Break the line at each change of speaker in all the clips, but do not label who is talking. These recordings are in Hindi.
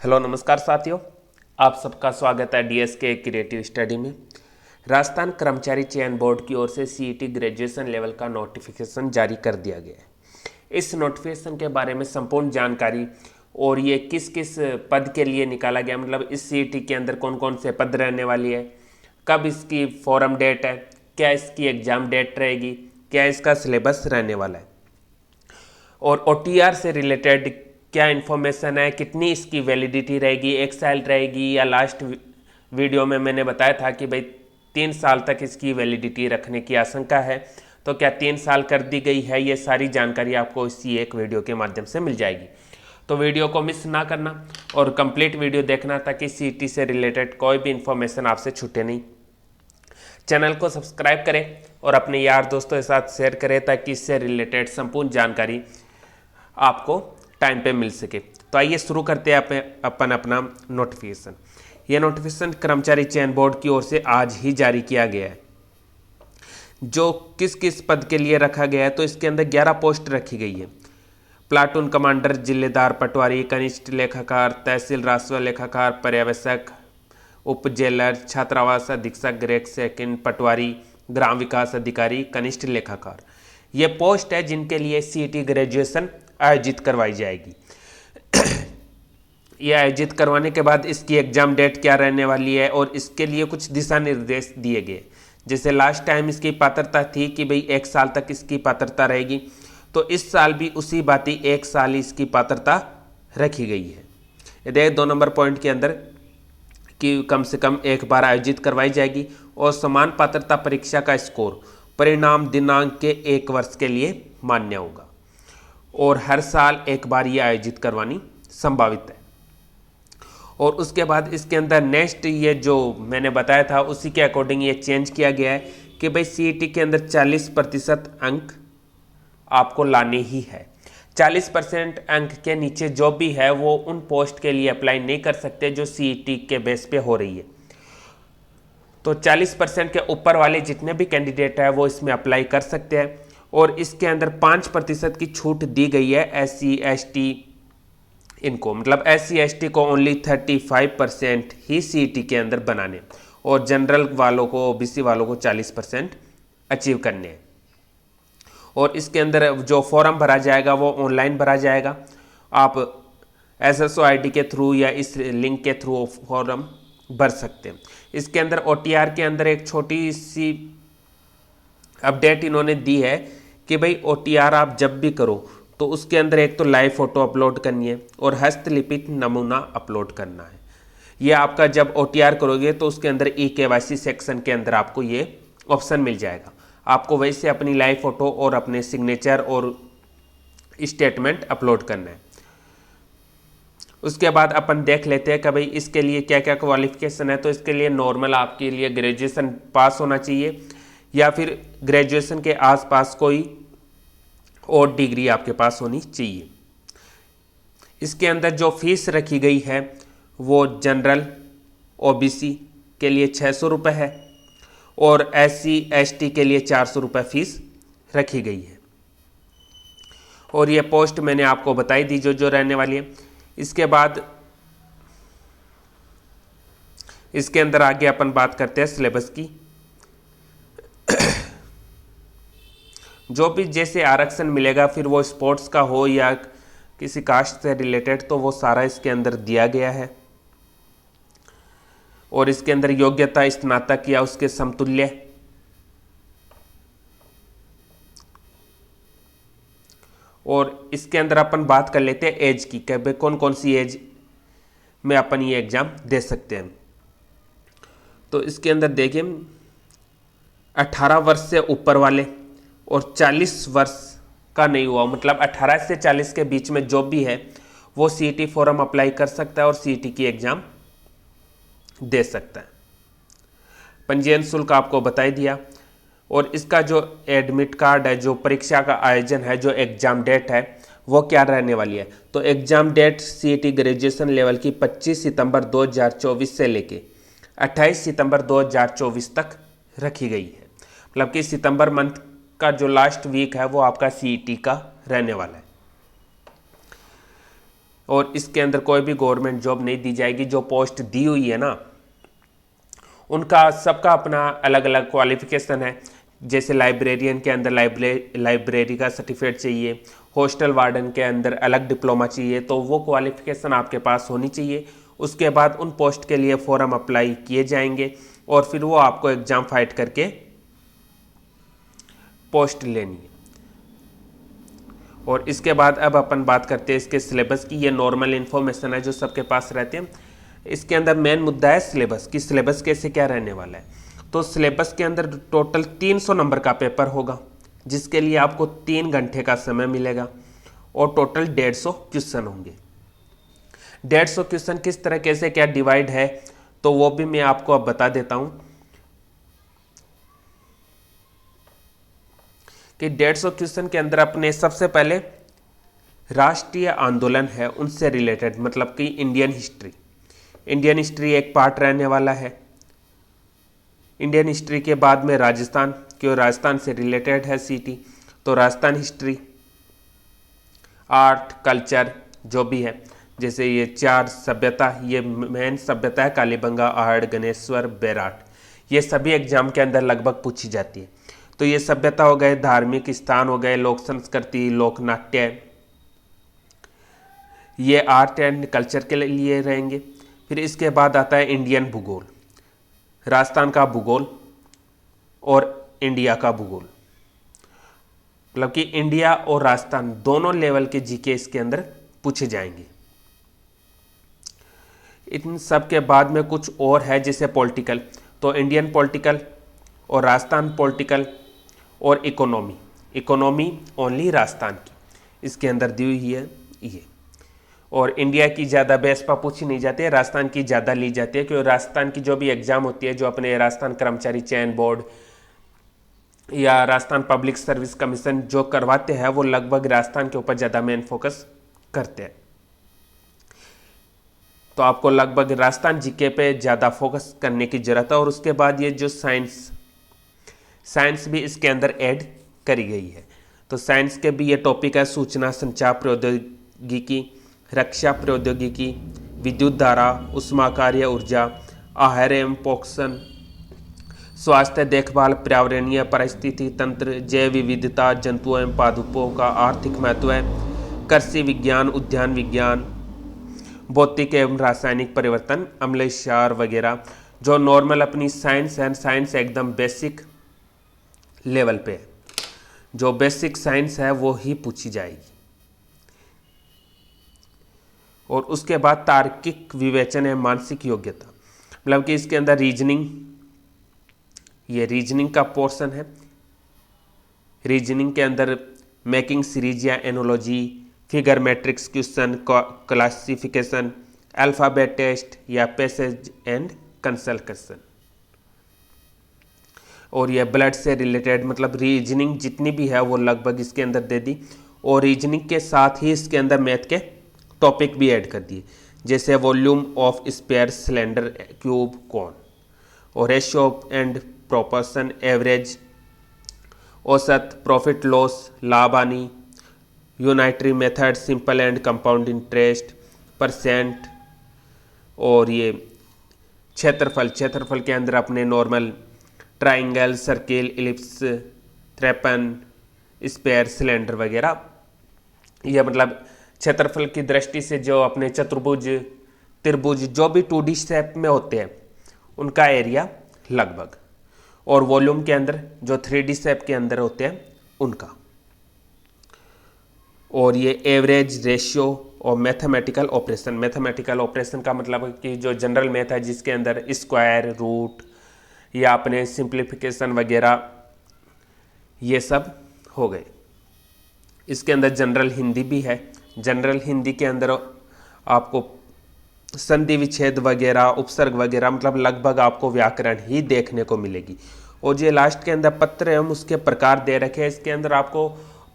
हेलो नमस्कार साथियों, आप सबका स्वागत है डीएसके क्रिएटिव स्टडी में। राजस्थान कर्मचारी चयन बोर्ड की ओर से सीईटी ग्रेजुएशन लेवल का नोटिफिकेशन जारी कर दिया गया है। इस नोटिफिकेशन के बारे में संपूर्ण जानकारी और ये किस किस पद के लिए निकाला गया, मतलब इस सीईटी के अंदर कौन कौन से पद रहने वाली है, कब इसकी फॉरम डेट है, क्या इसकी एग्ज़ाम डेट रहेगी, क्या इसका सिलेबस रहने वाला है और ओटीआर से रिलेटेड क्या इन्फॉर्मेशन है, कितनी इसकी वैलिडिटी रहेगी, 1 साल रहेगी या लास्ट वीडियो में मैंने बताया था कि भाई 3 साल तक इसकी वैलिडिटी रखने की आशंका है, तो क्या 3 साल कर दी गई है। ये सारी जानकारी आपको इसी एक वीडियो के माध्यम से मिल जाएगी। तो वीडियो को मिस ना करना और कंप्लीट वीडियो देखना ताकि सीईटी से रिलेटेड कोई भी इन्फॉर्मेशन आपसे छूटे नहीं। चैनल को सब्सक्राइब करें और अपने यार दोस्तों के साथ शेयर करें ताकि इससे रिलेटेड संपूर्ण जानकारी आपको टाइम पे मिल सके। तो आइए शुरू करते हैं अपन अपना नोटिफिकेशन। ये नोटिफिकेशन कर्मचारी चयन बोर्ड की ओर से आज ही जारी किया गया है। जो किस किस पद के लिए रखा गया है, तो इसके अंदर 11 पोस्ट रखी गई है। प्लाटून कमांडर, जिलेदार, पटवारी, कनिष्ठ लेखाकार, तहसील राजस्व लेखाकार, पर्यवेक्षक, उप जेलर, छात्रावास अधीक्षक, ग्रेड सेकंड, पटवारी, ग्राम विकास अधिकारी, कनिष्ठ लेखाकार। ये पोस्ट है जिनके लिए सीईटी ग्रेजुएशन आयोजित करवाई जाएगी। यह आयोजित करवाने के बाद इसकी एग्जाम डेट क्या रहने वाली है और इसके लिए कुछ दिशा निर्देश दिए गए। जैसे लास्ट टाइम इसकी पात्रता थी कि भाई 1 साल तक इसकी पात्रता रहेगी, तो इस साल भी उसी बाती 1 साल इसकी पात्रता रखी गई है। यदि 2 नंबर पॉइंट के अंदर कि कम से कम एक बार आयोजित करवाई जाएगी और समान पात्रता परीक्षा का स्कोर परिणाम दिनांक के 1 वर्ष के लिए मान्य होगा और हर साल एक बार ये आयोजित करवानी संभावित है। और उसके बाद इसके अंदर नेक्स्ट ये जो मैंने बताया था उसी के अकॉर्डिंग ये चेंज किया गया है कि भाई सीईटी के अंदर 40% अंक आपको लाने ही है। 40% अंक के नीचे जो भी है वो उन पोस्ट के लिए अप्लाई नहीं कर सकते जो सीईटी के बेस पे हो रही है। तो 40% के ऊपर वाले जितने भी कैंडिडेट है वो इसमें अप्लाई कर सकते हैं और इसके अंदर 5% की छूट दी गई है SC ST इनको, मतलब SC ST को ओनली 35% ही सीईटी के अंदर बनाने और जनरल वालों को, OBC वालों को 40% अचीव करने हैं। और इसके अंदर जो फॉर्म भरा जाएगा वो ऑनलाइन भरा जाएगा। आप SSO ID के थ्रू या इस लिंक के थ्रू फॉर्म भर सकते हैं। इसके अंदर OTR के अंदर एक छोटी सी अपडेट इन्होंने दी है कि भाई OTR आप जब भी करो तो उसके अंदर एक तो लाइव फोटो अपलोड करनी है और हस्तलिखित नमूना अपलोड करना है। ये आपका जब OTR करोगे तो उसके अंदर eKYC सेक्शन के अंदर आपको ये ऑप्शन मिल जाएगा। आपको वैसे अपनी लाइव फोटो और अपने सिग्नेचर और स्टेटमेंट अपलोड करना है। उसके बाद अपन देख लेते हैं कि भाई इसके लिए क्या क्या क्वालिफिकेशन है। तो इसके लिए नॉर्मल आपके लिए ग्रेजुएशन पास होना चाहिए या फिर ग्रेजुएशन के आसपास कोई और डिग्री आपके पास होनी चाहिए। इसके अंदर जो फीस रखी गई है वो जनरल OBC के लिए 600 रुपये है और SC ST के लिए 400 रुपये फीस रखी गई है। और ये पोस्ट मैंने आपको बताई दी जो जो रहने वाली है। इसके बाद इसके अंदर आगे अपन बात करते हैं सिलेबस की। जो भी जैसे आरक्षण मिलेगा फिर वो स्पोर्ट्स का हो या किसी कास्ट से रिलेटेड, तो वो सारा इसके अंदर दिया गया है। और इसके अंदर योग्यता स्नातक या उसके समतुल्य, और इसके अंदर अपन बात कर लेते हैं एज की कि भाई कौन कौन सी एज में अपन ये एग्जाम दे सकते हैं। तो इसके अंदर देखिए 18 वर्ष से ऊपर वाले और 40 वर्ष का नहीं हुआ, मतलब 18 से 40 के बीच में जो भी है वो सीईटी फॉर्म अप्लाई कर सकता है और सीईटी की एग्जाम दे सकता है। पंजीयन शुल्क आपको बता ही दिया। और इसका जो एडमिट कार्ड है, जो परीक्षा का आयोजन है, जो एग्जाम डेट है वो क्या रहने वाली है। तो exam date CET graduation level की 25 सितंबर 2024 से लेके 28 सितंबर 2024 तक रखी गई है। मतलब कि सितंबर मंथ का जो लास्ट वीक है वो आपका सीईटी का रहने वाला है। और इसके अंदर कोई भी गवर्नमेंट जॉब नहीं दी जाएगी। जो पोस्ट दी हुई है ना, उनका सबका अपना अलग अलग क्वालिफिकेशन है। जैसे लाइब्रेरियन के अंदर लाइब्रेरी का सर्टिफिकेट चाहिए, हॉस्टल वार्डन के अंदर अलग डिप्लोमा चाहिए, तो वो क्वालिफिकेशन आपके पास होनी चाहिए। उसके बाद उन पोस्ट के लिए फॉर्म अप्लाई किए जाएंगे और फिर वो आपको एग्ज़ाम फाइट करके पोस्ट लेनी है। और इसके बाद अब अपन बात करते हैं इसके सिलेबस की। ये नॉर्मल इन्फॉर्मेशन है जो सबके पास रहते हैं। इसके अंदर मेन मुद्दा है सिलेबस कि सिलेबस कैसे क्या रहने वाला है। तो सिलेबस के अंदर टोटल 300 नंबर का पेपर होगा, जिसके लिए आपको 3 घंटे का समय मिलेगा और टोटल 150 क्वेश्चन होंगे। 150 क्वेश्चन किस तरह कैसे क्या डिवाइड है तो वो भी मैं आपको अब बता देता हूं कि 150 क्वेश्चन के अंदर अपने सबसे पहले राष्ट्रीय आंदोलन है उनसे रिलेटेड, मतलब कि इंडियन हिस्ट्री एक पार्ट रहने वाला है। इंडियन हिस्ट्री के बाद में राजस्थान, क्यों राजस्थान से रिलेटेड है सिटी, तो राजस्थान हिस्ट्री, आर्ट, कल्चर जो भी है, जैसे ये 4 सभ्यता, ये मेन सभ्यता है कालीबंगा, आहड़, गणेश्वर, बेराट, ये सभी एग्जाम के अंदर लगभग पूछी जाती है। तो ये सभ्यता हो गए, धार्मिक स्थान हो गए, लोक संस्कृति, लोक नाट्य, ये आर्ट एंड कल्चर के लिए रहेंगे। फिर इसके बाद आता है इंडियन भूगोल, राजस्थान का भूगोल और इंडिया का भूगोल, मतलब कि इंडिया और राजस्थान दोनों लेवल के जीके इसके अंदर पूछे जाएंगे। इन सब के बाद में कुछ और है जैसे पॉलिटिकल, तो इंडियन पॉलिटिकल और राजस्थान पॉलिटिकल और इकोनॉमी ओनली राजस्थान की इसके अंदर दी हुई है ये। और इंडिया की ज़्यादा बेस पर पूछी नहीं जाती है, राजस्थान की ज़्यादा ली जाती है, क्योंकि राजस्थान की जो भी एग्जाम होती है, जो अपने राजस्थान कर्मचारी चयन बोर्ड या राजस्थान पब्लिक सर्विस कमीशन जो करवाते हैं, वो लगभग राजस्थान के ऊपर ज़्यादा मेन फोकस करते हैं। तो आपको लगभग राजस्थान जीके पे ज़्यादा फोकस करने की जरूरत है। और उसके बाद ये जो साइंस भी इसके अंदर ऐड करी गई है। तो साइंस के भी ये टॉपिक है, सूचना संचार प्रौद्योगिकी, रक्षा प्रौद्योगिकी, विद्युत धारा, उष्माकार्य ऊर्जा, आहार एवं पोषण, स्वास्थ्य देखभाल, पर्यावरणीय परिस्थिति तंत्र, जैव विविधता, जंतुओं एवं पादपों का आर्थिक महत्व है, कृषि विज्ञान, उद्यान विज्ञान, भौतिक एवं रासायनिक परिवर्तन, अम्ल क्षार वगैरह। जो नॉर्मल अपनी साइंस है, साइंस एकदम बेसिक लेवल पे है, जो बेसिक साइंस है वो ही पूछी जाएगी। और उसके बाद तार्किक विवेचन है, मानसिक योग्यता, मतलब कि इसके अंदर रीजनिंग, ये रीजनिंग का पोर्शन है। रीजनिंग के अंदर मेकिंग सीरीज या analogy, figure matrix question, classification, alphabet test या पैसेज एंड कंसल्टेशन। और ये ब्लड से रिलेटेड, मतलब रीजनिंग जितनी भी है वो लगभग इसके अंदर दे दी। और रीजनिंग के साथ ही इसके अंदर मैथ के टॉपिक भी ऐड कर दिए, जैसे volume of sphere, cylinder, cube, cone, और रेशियो एंड प्रोपोर्शन, एवरेज, औसत, प्रॉफिट लॉस, लाभ हानि, unitary method, simple and compound interest, percent. और ये क्षेत्रफल के अंदर अपने नॉर्मल ट्राइंगल, सर्किल, इलिप्स, त्रिपन, स्पेयर, सिलेंडर वगैरह। यह मतलब क्षेत्रफल की दृष्टि से जो अपने चतुर्भुज, त्रिभुज जो भी 2D शेप में होते हैं उनका एरिया लगभग, और वॉल्यूम के अंदर जो 3D शेप के अंदर होते हैं उनका। और ये एवरेज, रेशियो और मैथमेटिकल ऑपरेशन का मतलब कि जो जनरल मैथ है जिसके अंदर स्क्वायर, रूट या अपने सिंप्लीफिकेशन वगैरह ये सब हो गए। इसके अंदर जनरल हिंदी भी है। जनरल हिंदी के अंदर आपको संधि विच्छेद वगैरह, उपसर्ग वगैरह, मतलब लगभग आपको व्याकरण ही देखने को मिलेगी। और ये लास्ट के अंदर पत्र एवं उसके प्रकार दे रखे हैं। इसके अंदर आपको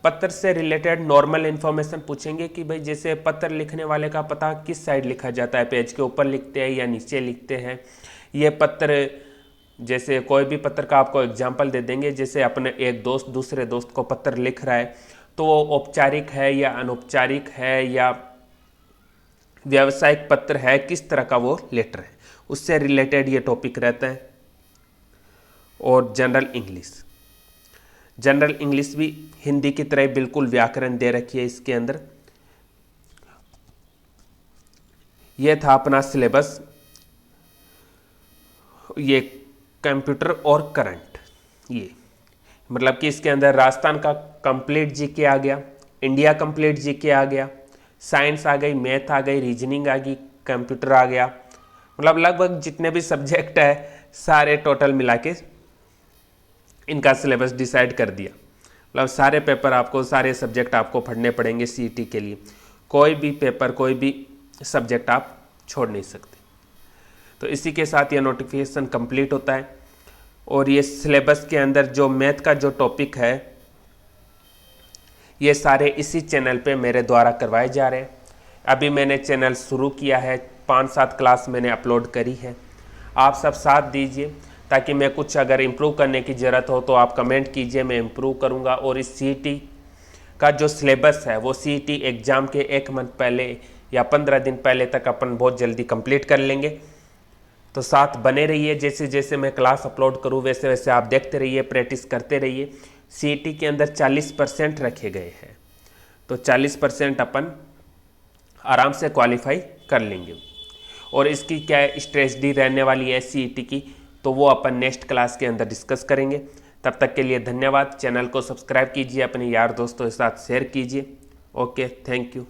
पत्र से रिलेटेड नॉर्मल इन्फॉर्मेशन पूछेंगे कि भाई जैसे पत्र लिखने वाले का पता किस साइड लिखा जाता है, पेज के ऊपर लिखते हैं या नीचे लिखते हैं। ये पत्र, जैसे कोई भी पत्र का आपको एग्जाम्पल दे देंगे, जैसे अपने एक दोस्त दूसरे दोस्त को पत्र लिख रहा है तो वो औपचारिक है या अनौपचारिक है या व्यावसायिक पत्र है, किस तरह का वो लेटर है, उससे रिलेटेड ये टॉपिक रहता है। और जनरल इंग्लिश भी हिंदी की तरह बिल्कुल व्याकरण दे रखी है इसके अंदर। ये था अपना सिलेबस, ये कंप्यूटर और करंट, ये मतलब कि इसके अंदर राजस्थान का कंप्लीट जीके आ गया, इंडिया कंप्लीट जीके आ गया, साइंस आ गई, मैथ आ गई, रीजनिंग आ गई, कंप्यूटर आ गया, मतलब लगभग जितने भी सब्जेक्ट है सारे टोटल मिला के इनका सिलेबस डिसाइड कर दिया। मतलब सारे पेपर आपको, सारे सब्जेक्ट आपको पढ़ने पड़ेंगे सीईटी के लिए, कोई भी पेपर, कोई भी सब्जेक्ट आप छोड़ नहीं सकते। तो इसी के साथ ये नोटिफिकेशन कंप्लीट होता है। और ये सिलेबस के अंदर जो मैथ का जो टॉपिक है, ये सारे इसी चैनल पे मेरे द्वारा करवाए जा रहे हैं। अभी मैंने चैनल शुरू किया है, 5-7 क्लास मैंने अपलोड करी है। आप सब साथ दीजिए ताकि मैं कुछ अगर इम्प्रूव करने की ज़रूरत हो तो आप कमेंट कीजिए, मैं इम्प्रूव करूँगा। और इस सीईटी का जो सिलेबस है वो सीईटी एग्ज़ाम के 1 मंथ पहले या 15 दिन पहले तक अपन बहुत जल्दी कंप्लीट कर लेंगे। तो साथ बने रहिए, जैसे जैसे मैं क्लास अपलोड करूँ वैसे वैसे आप देखते रहिए, प्रैक्टिस करते रहिए। सीईटी के अंदर 40% रखे गए हैं, तो 40% अपन आराम से क्वालिफाई कर लेंगे। और इसकी क्या स्ट्रेटजी रहने वाली है सीईटी की, तो वो अपन नेक्स्ट क्लास के अंदर डिस्कस करेंगे। तब तक के लिए धन्यवाद। चैनल को सब्सक्राइब कीजिए, अपने यार दोस्तों के साथ शेयर कीजिए। Okay, thank you.